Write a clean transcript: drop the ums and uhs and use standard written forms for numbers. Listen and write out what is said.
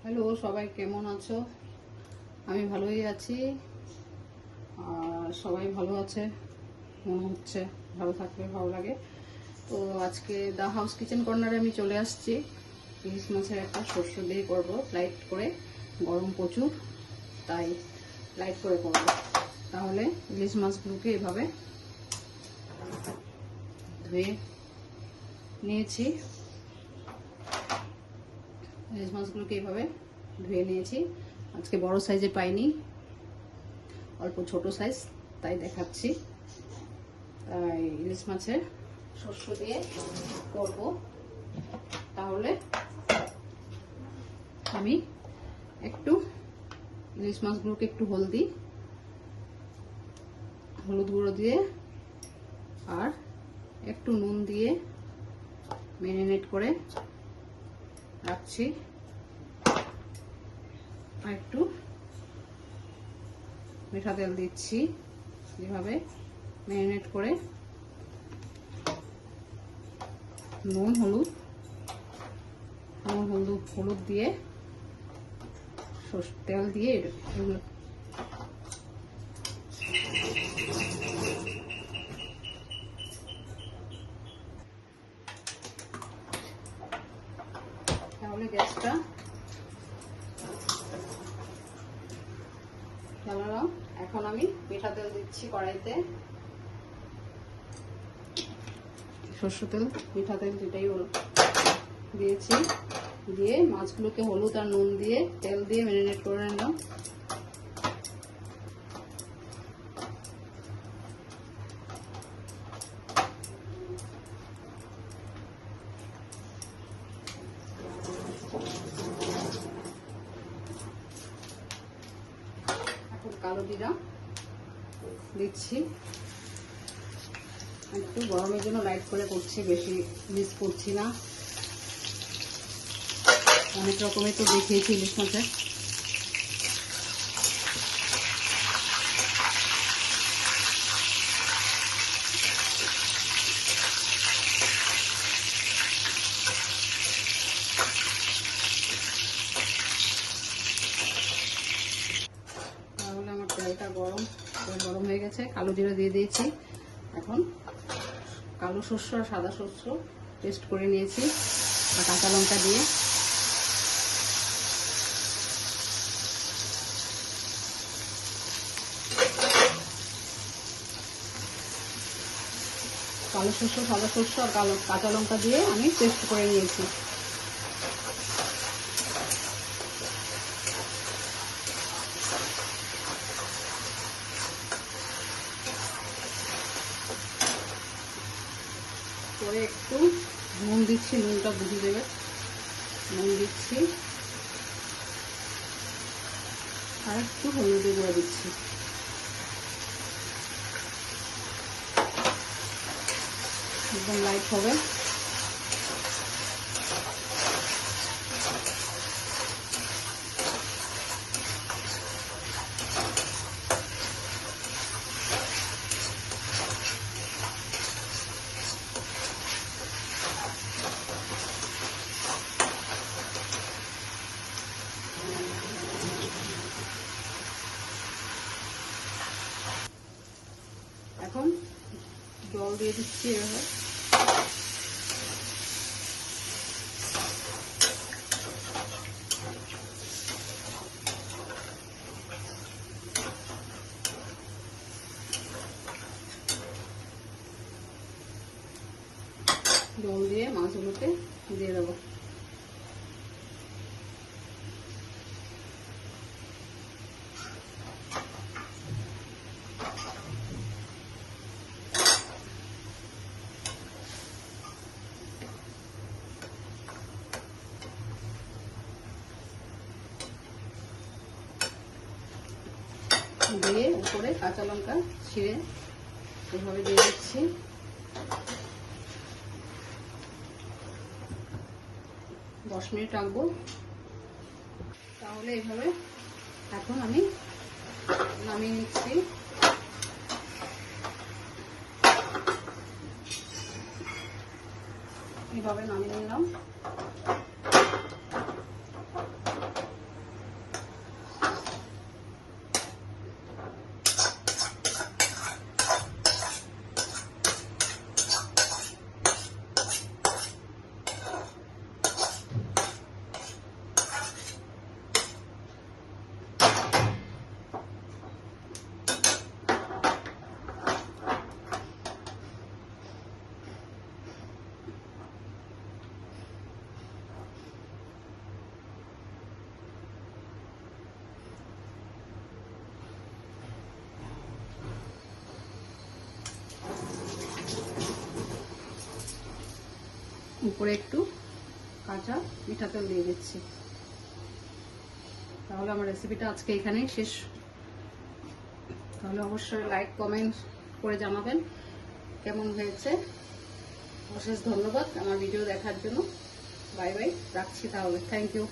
Hello, সবাই কেমন আছো? আমি ভালোই আছি। আর সবাই ভালো আছে মনে হচ্ছে। ভালো থাকলে ভালো লাগে। তো আজকে দা হাউস কিচেন কর্নারে আমি চলে আসছি। ইলিশ মাছের একটা সর্ষ দিয়ে করবো, লাইট করে। গরম প্রচুর, তাই লাইট করে করবো। তাহলে ইলিশ মাছগুলোকে এভাবে ধুয়ে নিয়েছি। ইলিশ মাছগুলোকে এভাবে ধুয়ে নিয়েছি। আজকে বড় সাইজে পাইনি, অল্প ছোট সাইজ, তাই দেখাচ্ছি। তাই ইলিশ মাছের শস্য দিয়ে করব। তাহলে আমি একটু ইলিশ মাছগুলোকে একটু হলুদ গুঁড়ো দিয়ে আর একটু নুন দিয়ে ম্যারিনেট করে রাখছি। আর একটু মিঠা তেল দিচ্ছি। যেভাবে ম্যারিনেট করে নুন হলুদ দিয়ে তেল দিয়ে এগুলো তাহলে গ্যাসটা জ্বালালাম। এখন আমি মিঠা তেল দিচ্ছি কড়াইতে। সরষে তেল, মিঠা তেল যেটাই দিয়েছি। দিয়ে মাছগুলোকে হলুদ আর নুন দিয়ে তেল দিয়ে ম্যারিনেট করে নিলাম। এখন কালো জিরা দিচ্ছি। একটু গরমের জন্য লাইট করে করছি, বেশি মিক্স করছি না। অনেক রকমের তো দেখিয়েছি ইলিশ মাছের। তাহলে আমার তেলটা গরম হয়ে গেছে। কালো জিরা দিয়ে দিয়েছি। এখন কালো শস্য আর সাদা শস্য পেস্ট করে নিয়েছি, আর কাঁচা লঙ্কা দিয়ে কালো শস্য, সাদা শস্য আর কাঁচা লঙ্কা দিয়ে আমি পেস্ট করে নিয়েছি। পরে একটু নুন দিচ্ছি, নুনটা বুঝে দেবে। নুন দিচ্ছি আর একটু হলুদের গুঁড়ো দিচ্ছি। একদম লাইট হবে। এখন জল দিয়ে দিচ্ছি এভাবে। জল দিয়ে মাছগুলোকে দিয়ে দেবো। দিয়ে উপরে কাঁচা লঙ্কা ছিঁড়ে এভাবে দিয়ে দিচ্ছি। 10 মিনিট রাখবো। তাহলে এইভাবে এখন আমি নামিয়ে নিচ্ছি। এভাবে নামিয়ে নিলাম। উপরে একটু কাঁচা মিঠা তেল দিয়ে দিচ্ছি। তাহলে আমার রেসিপিটা আজকে এখানেই শেষ। তাহলে অবশ্যই লাইক কমেন্ট করে জানাবেন কেমন হয়েছে। অশেষ ধন্যবাদ আমার ভিডিও দেখার জন্য। বাই বাই, রাখছি তাহলে। Thank you.